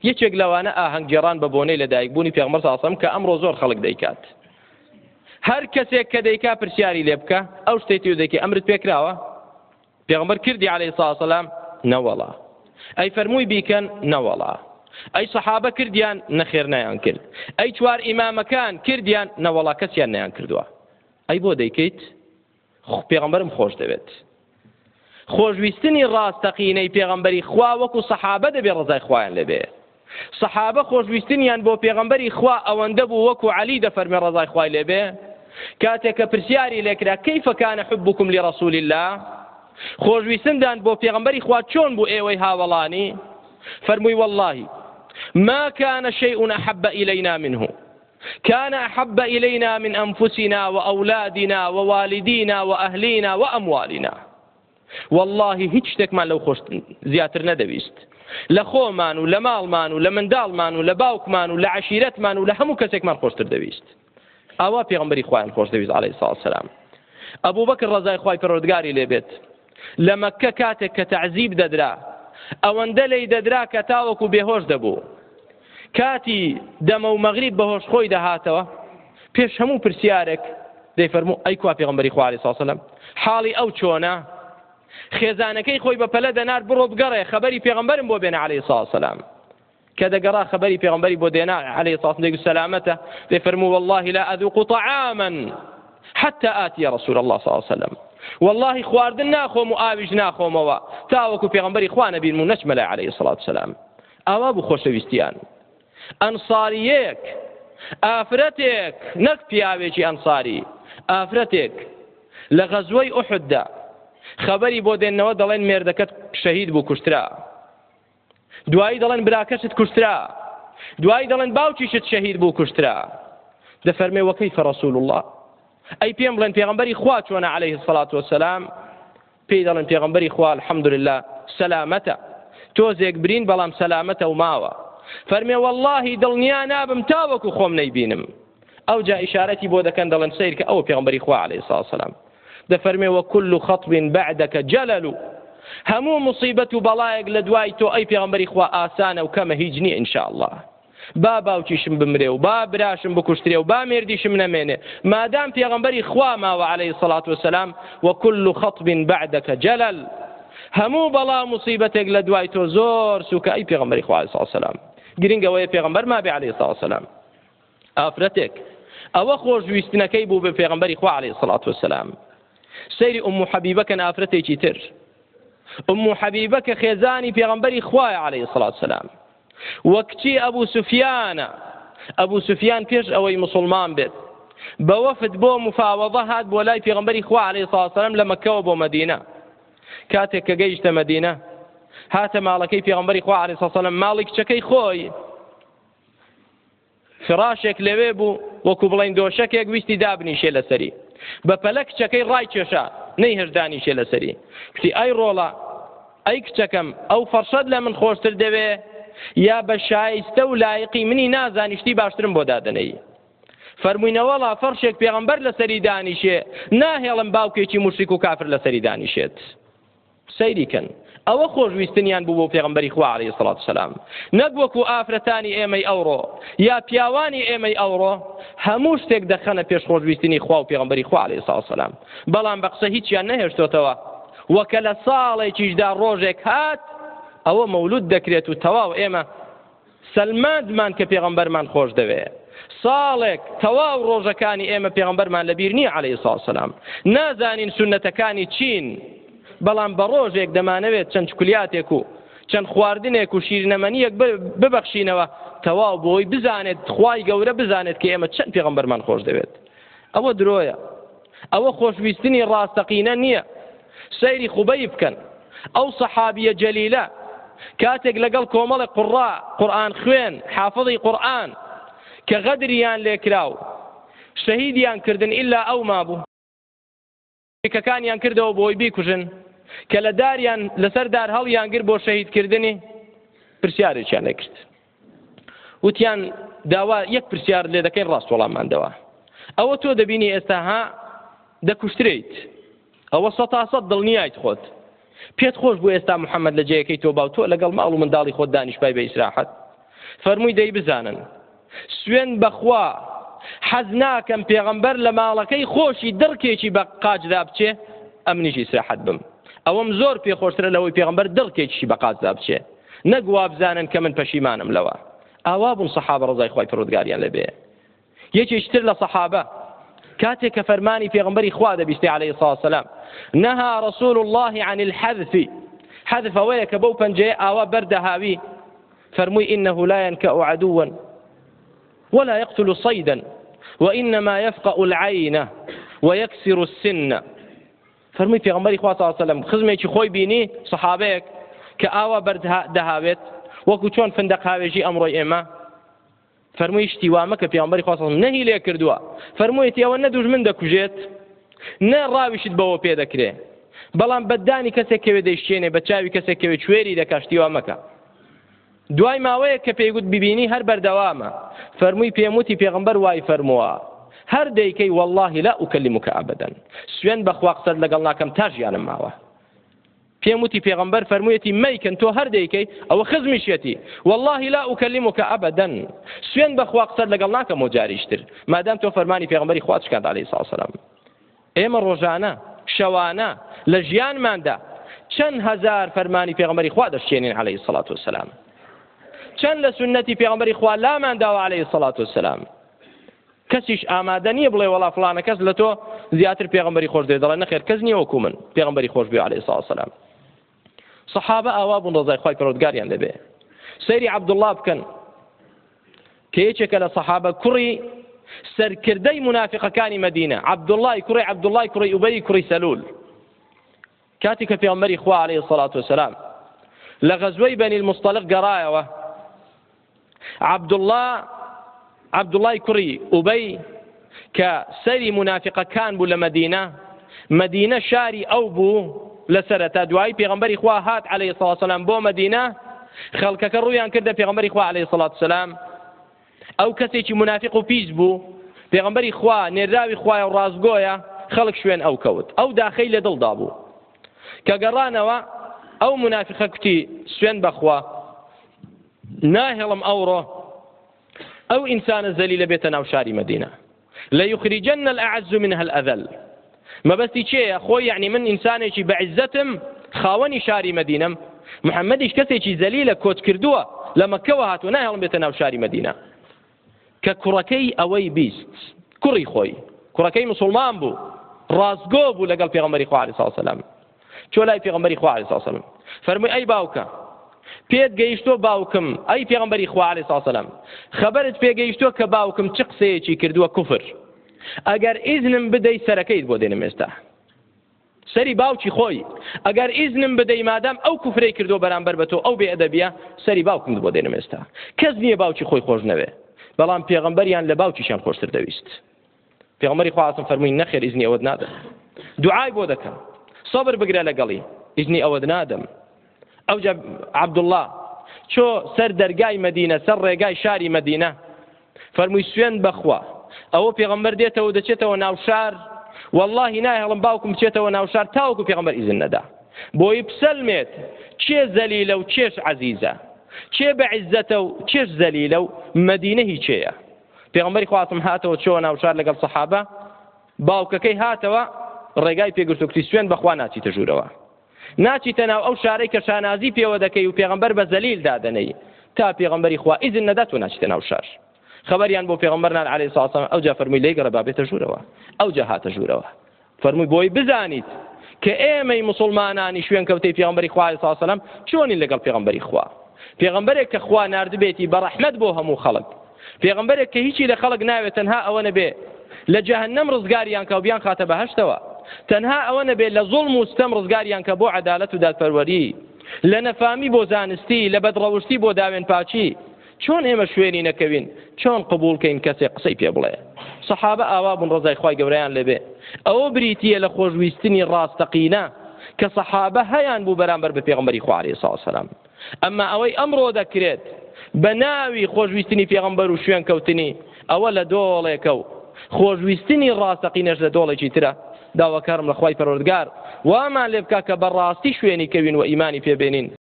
یەکێک لەوانە ئاهەنگگێڕان بە بۆنەی لەدایک بوونی پێغەمبەر صلی الله علیه و سلم کە ئەمڕۆ زۆر خەڵک دەیکات. هەر کەسێک کە دەیکا پرسیاری لێ بکە ئەو شتێتی و دەیکێ ئەمرت پێکراوە؟ پێغەمبەر کردی عەلەیهی سڵاتو وسەلام؟ نەوەڵا. ئەی فەرمووی بیکەن؟ نەوەڵا. ئەی سەحابە کردیان؟ نەخێر نەیان کرد. ئەی چوار ئیمامەکان کردیان؟ نەوەڵا کەسیان نەیان کردووە. ئەی بۆ دەیکەیت؟ پێغەمبەرم خۆش دەوێت. خۆشویستنی ڕاستەقینەی پێغەمبەری خوا وەکو سەحابە دەبێ ڕزای خوایان لێبێ. سەحابە خۆشویستنیان بۆ پێغەمبەری خوا ئەوەندە بوو وەکو عەلی دەفەرمێ ڕزای خوای لێبێ کاتێک کە پرسیاری لێکرا کەیفە کانە حوبکم لڕەسوول الله، خۆشویستندان بۆ پێغەمبەری خوا چۆن بوو ئێوەی هاوڵانی؟ فەرمووی والله ما كان شيء أحب إلينا منه، كان أحب إلينا من أنفسنا وأولادنا ووالدينا وأهلينا وأموالنا. والله هیچ شتێکمان لەو خۆش زیاتر نەدەویست لە خۆمان و لە ماڵمان و لە منداڵمان و لە باوکمان و لە عەشیرەتمان و لە هەموو کەسێکمان خۆشتر دەویست. ئاوا پێغەمبەری خوایان خۆش دەویست عەلەیهی سڵاتو وسەلام. ئەبوو بەکر ڕەزای خوای پەروەردگاری لێبێت لە مەککە کاتێک کە تەعزیب دەدرا ئەوەندە لێی دەدرا کە تاوەکو بێهۆش دەبوو. کاتی دەمە و مەغریب بەهۆش خۆی دەهاتەوە پێش هەموو پرسیارێک دەیفەرموو ئەی کوا پێغەمبەری خوا عەلەیهی سڵاتو وسەلام حاڵی ئەو چۆنە؟ خێزانەکەی خۆی بە پەلە دەنار بڕۆ بگەڕێ خەبەری پێغەمبەرم بۆ بێنە عەلەیهی سڵاتو وسەلام. کە دەگەڕا خەبەری پێغەمبەری بۆ دێنا عەلەیهی سڵاتو وسەلامەتە دەیفەرموو والله لا أذوق طعاما حتى آتي رسول الله صلى الله عليه وسلم، والله خواردن ناخۆم و ئاویش ناخۆمەوە تاوەکو پێغەمبەری خوا نەبین و نەچمە لای عەلەیهی سڵاتو وسەلام. ئاوا بوو خۆشەویستیان. ئەنساریەک ئافرەتێک نەک پیاوێکی ئەنساری ئافرەتێک لە غەزوەی ئوحوددا خەبەری بۆ دێنەوە دەڵێن مێردەکەت شەهید بوو کوشترا، دوایی دەڵێن براکەشت کوشترا، دوایی دەڵێن باوکیشت شەهید بوو کوشترا. دەفەرمێ وەکەیفە ڕەسوول الله، ئەی پێم بڵێن پێغەمبەری خوا چۆنە عەلەیهی سڵاتو وسەلام؟ پێی دەڵێن پێغەمبەری خوا الحەمدولله سەلامەتە، تۆزێک برین بەڵام سەلامەتە و ماوە. فەرمێ والله دڵنیا نابم تاوەکو خۆم نەیبینم. ئەو جا ئیشارەتی بۆ دەکەن دەڵێن سەیر کە ئەوە پێغەمبەری خوا عەلەیهی سڵاتو وسەلام. دەفەرمێ وەکل خەطب بەعدەکە جەلەل، هەموو موسیبەت و بەڵایەک لە دوای تۆ ئەی پێغەمبەری خوا ئاسانە و کەمە هیچ نییە ئینشاءالله. با باوکیشم بمرێ و با براشم بکوشترێ و با مێردیشم نەمێنێ مادام پێغەمبەری خوا ماوە عەلەیهی سڵاتو وسەلام وەکل خەطب بەعدەکە جەلەل، هەموو بەڵا موسیبەتێک لە دوای تۆ زۆر سووکە ئەی پێغەمبەری خوا عەلەیهی سڵاتو وسەلام. گرنگەوەیە پێغەمبەر مابێ عەلەیهی سڵاتو وسەلام ئافرەتێک ئەوە خۆشویستنەکەی بوو بە پێغەمبەری خوا عەلەیهی سڵاتو وسەلام. سەیری ئومو حەبیبەکەن ئافرەتێکی تر. ئومو حەبیبە کە خێزانی پێغەمبەری خوایە عەلەیهی سڵاتو وسەلام وە کچی ئەبوو سوفیانە. ئەبوو سوفیان پێش ئەوەی مسڵمان بێت بە وەفد بۆ مفاوەضە هات بۆ لای پێغەمبەری خوا عەلەیهی سڵاتو وسەلام لە مەککەوە بۆ مەدینە. کاتێک کە گەیشتە مەدینە هاتە ماڵەکەی پێغەمبەری خوا عەلەیهی سڵاتو وسەلام، ماڵی کچەکەی خۆی فراشێک لەوێ بوو وەکو بڵێن دۆشەکێک ویستی دابنیشێ لەسەری، بە پەلە کچەکەی ڕای کێشا نەی هێشدانیشێ لەسەری. کتی ئەی ڕۆڵە ئەی کچەکەم ئەو فەرشەت لە من خۆشتر دەوێ یا بە شایستە و لایقی منی نازانیشتی باشترم بۆ دادنەی؟ فەرمووینەوەڵا فەرشێک پێغەمبەر لەسەری دانیشێ ناهێڵم باوکێکی موشریک و کافر لەسەری دانیشێت. سەیریکەن ئەوە خۆشویستنیان بوو بۆ پێغەمبەری خوا عەلەیهی سڵاتو وسەلام، نەک وەکو ئافرەتانی ئێمەی ئەوڕۆ یا پیاوانی ئێمەی ئەوڕۆ هەموو شتێک دەخەنە پێش خۆشویستنی خوا و پێغەمبەری خوا عەلەیهی سڵاتو وسەلام، بەڵام بە قسە هیچیان نەهێشتۆتەوە. وەکە لە ساڵێکیشدا ڕۆژێک هات ئەوە مەولود دەکرێت و تەواو ئێمە سەلماندمان کە پێغەمبەرمان خۆش دەوێت. ساڵێک تەواو ڕۆژەکانی ئێمە پێغەمبەرمان لەبیر نییە عەلەیهی سڵاتو وسەلام، نازانین سونەتەکانی چین، بەڵام بە ڕۆژێک دەمانەوێت چەند چکولیاتێک و چەند خواردنێک و شیرنەمەنیەک ببەخشینەوە تەواو بۆی بزانێت خوای گەورە بزانێت کە ئێمە چەند پێغەمبەرمان خۆش دەوێت. ئەوە درۆیە، ئەوە خۆشویستنی ڕاستەقینە نییە. سەیری خوبەی بکەن ئەو سەحابیە جەلیلە کاتێک لەگەڵ کۆمەڵی قوڕا قورئان خوێن حافظی قورئان کە غەدریان لێکراو شەهیدیان کردن ئیلا ئەو مابوو کەکانیان کردەوە بۆی بیکوژن کە لە داریان لەسەر دار هەڵیان گر بۆ شەهیدکردنی پرسیارێکیان لێکرد. وتیان داوا یەک پرسیار لێ دەکەین ڕاست وەڵامماندەوە. ئەوە تۆ دەبینی ئێستا ها دەکوشتریت، ئەوە 100% دڵنیایت خۆت پێت خۆش بوو ئێستا محەممەد لە جێیەکەی تۆ باو تۆ لەگەڵ ماڵ و منداڵی خۆت دانیشپای بە ئیسراحەت فەرمووی دەی بزانن سوێن بەخوا حەز ناکەم پێغەمبەر لە ماڵەکەی خۆشی دڕکێکی بە قاچدا بچێ ئەم نیشی سراحەت بم ئەوەم زۆر پێخۆشترە لەوەی پێغەمبەر دڕکێکی بە قاچدا بچێ نەک وا بزانن کە من پەشیمانم لەوە. ئاوا بوون سەحابە ڕزای خوای پەروەردگاریان لەبێ. یەکێکتر لە سەحابە کاتێک کە فەرمانی پێغەمبەری خوا دەبیستێ عەلەیهی سڵاو وسەلام نەها رەسوول الله عن الحذف حذف ئەوەیە کە بەو پەنجەیە ئاوا بەردەهاوی فەرمووی إنه لا ينكأ عدوا ولا يقتل صيدا وإنما يفقأ العين ويكسر السن. فەرمووی پێغەمبەری خوا صلی الله علیه و سلم خزمێکی خۆی بینی سەحابەیەک کە ئاوا بەردەهاوێت وەکو چۆن فندق هاوێژی ئەمڕۆی ئێمە فەرمووی شتی وا مەکە پێغەمبەری خوا صلی الله علیه و سلم نەهی لێ کردووە فەرموویەتی ئەوە نە دوژمن دەکوژێت نە ڕاویشت بەوە پێ دەکرێ بەڵام بەدانی کەسێک کەوێ دەیشتێنێ بە چاوی کەسێک کەوێ کوێری دەکا شتی وا مەکە. دوای ماوەیەک کە پێی گوت ببینی هەر بەردەوامە فەرمووی پێم وتی پێغەمبەر وای فەرمووە هەر دەیکەی والله لا ئوکەلیموکە ئەبەدەن سوێن بەخوا قسەت لەگەڵ ناکەم تا ژیانم ماوە. پێم وتی پێغەمبەر فەرموویەتی مەیکەن تۆ هەر دەیکەی ئەوە خزمیشێتی والله لا ئوکەلیموکە ئەبەدەن سوێن بەخوا قسەت لەگەڵ ناکەم و جاریشتر مادام تۆ فەرمانی پێغەمبەری خوا چکات عەلەیهی سڵاو وسەلام. ئێمە ڕۆژانە شەوانە لە ژیانماندا چەند هەزار فەرمانی پێغەمبەری خوا دەشتێنین عەلەیهی سڵاو وسەلام چەند لە سنەتی پێغەمبەری خوا لامانداوە عەلەیهی سڵاو وسەلام. کەسیش ئامادە نییە بڵێ وەڵا فڵانە کەس لە تۆ زیاتر پێغەمبەری خۆش دێ دەڵێ نەخێر کەس نییە وەکو من پێغەمبەری خۆش بێ عەلەیهی سڵاو وسەلام. سەحابە ئاوا بوون ڕزای خوای پەروەردگاریان لەبێ. سەیری عەبدوڵڵا بکەن کە یەکێکە لە سەحابە کوڕی سەرکردەی منافقەکانی مەدینە عەبدوڵڵای کوڕی ئوبەی کوڕی سەلول کاتی کە پێغەمبەری خوا عەلەیهی سڵاو وسەلام لە غەزوەی بەنی الموستەلق گەڕایەوە عەبدوڵڵای کوڕی ئوبەی کە سەری منافقەکان بوو لە مەدینە شاری ئەو بوو لە سەرەتا دوایی پێغەمبەری خوا هات عەلەیهی سڵاو وسەلام بۆ مەدینە خەڵکەکە ڕوویان کردە پێغەمبەری خوا عەلەیهی سڵاو وسەلام ئەو کەسێکی منافق و پیس بوو پێغەمبەری خوا نێراوی خوایە و ڕازگۆیە خەڵک شوێن ئەو کەوت ئەو داخەی لە دڵدا بوو کە گەڕانەوە ئەو منافقە کوتی سوێن بەخوا ناهێڵم ئەوڕۆ ئەو ئینسانە زەلیلە بێتە ناو شاری مەدینە لەیوخریجەنە الأعز منها الأذل مەبەستی چێیە خۆی یعنی من ئینسانێکی بەعیزەتم خاوەنی شاری مەدینەم محەممەدیش کەسێکی زەلیلە کۆچ کردووە لە مەکەوە هاتووە ناهێڵم بێتە ناو شاری مەدینە کە کوڕەکەی ئەوەی بیست کوڕی خۆی کوڕەکەی موسڵمان بوو ڕازگۆ بوو لەگەڵ پێغەمبەری خوا عەلەیهی سڵاو وسەلام چۆ لای پێغەمبەری خوا عەلەیهی سڵاو وسەلام فەرمووی ئەی باوکە پێت گەیشتۆ باوکم ئەی پێغەمبەری خوا عەلەیهی سڵاو وسەلام خەبەرت پێگەیشتۆ کە باوکم چ قسەیەکی کردووە کوفر ئەگەر ئیزنم بدەی سەرەکەیت بۆ دێنم ئێستا سەری باوکی خۆی ئەگەر ئیزنم بدەی مادام ئەو کوفرەی کردو بەرامبەر بە تۆ ئەو بێئەدەبیە سەری باوکم بۆ دێنم ئێستا کەس نییە باوکی خۆی خۆش نەوێ بەڵام پێغەمبەریان لە باوکیشیان خۆشتر دەویست پێغەمبەری خوا عەلەیهی فەرمووی نەخێر ئیزنی ئەوەت نادەم دوعای بۆ دەکەم سەبر بگرە لەگەڵی ئیزنی ئەوەت نادەم ئەوجا عەبدوڵڵا چۆ سەر دەرگای مەدینە سەر ڕێگای شاری مەدینە فەرمووی سوێن بەخوا ئەوە پێغەمبەر دێتەوە دەچێتەوە ناو شار واللهی نایهێڵم باوکم بچێتەوە ناو شار تاوەکو پێغەمبەر ئیزن نەدا بۆی بسەلمێت چێ زەلیلە و چێش عەزیزە چێ بەعیزەتە و چێش زەلیلە و مەدینە هیچێیە پێغەمبەری خوا هاتەوە چۆوە ناو شار لەگەڵ سەحابە باوکەکەی هاتەوە ڕێگای پێگرت و کتی سوێن بەخوا ناچیتە ژوورەوە ناچیتە ناو ئەو شارەی کە شانازی پێوە دەکەی و پێغەمبەر بە زەلیل دادەنەی تا پێغەمبەری خوا ئیزن نەدات و ناچیتە ناو شار خبریان بۆ پێغەمبەرنان عەلەیهی سڵاو وسەلام ئەوجا فەرمووی لێی گەڕە با بێتە ژوورەوە ئەوجا هاتە ژوورەوە فەرمووی بۆی بزانیت کە ئێمەی موسڵمانانی شوێن کەوتەی پێغەمبەری خوا عەلەیهی سڵاو وسەلام چۆنین لەگەڵ پێغەمبەری خوا پێغەمبەرێک کە خوا ناردبێتی بە ڕەحمەت بۆ هەموو خەڵک پێغەمبەرێک کە هیچی لە خەڵک ناوێت تەنها ئەوە نەبێ لە جەهەنەم ڕزگاریان کە و بیان خاتە بەهەشتەوە تەنها ئەوە نەبێ لە زوڵم و ستەم ڕزگاریان کە بۆ عەدالەت و دادپەروەری لە نەفامی بۆ زانستی لە بەدڕەوشتی بۆ داوێن پاچی چۆن ئێمە شوێنی نەکەوین چۆن قبولکەین کەسێک قسەی پێ بڵێ سەحابە ئاوا بوون ڕزای خوای گەورەیان لەبێ ئەوە بریتیە لە خۆشویستنی ڕاستەقینە کە سەحابە هەیان بوو بەرامبەر بە پێغەمبەری خوا عەلەیهی سڵاو وسەلام ئەمما ئەوەی ئەمڕۆ دەکرێت بە ناوی خۆشویستنی پێغەمبەر و شوێن کەوتنی ئەوە لە دۆڵێکە و خۆشویستنی ڕاستەقینەش لە دۆڵێکی ترە داواکارم لە خوای پەروەردگار وامان لێ بکا کە بەڕاستی شوێنی کەوین و ئیمانی پێبێنین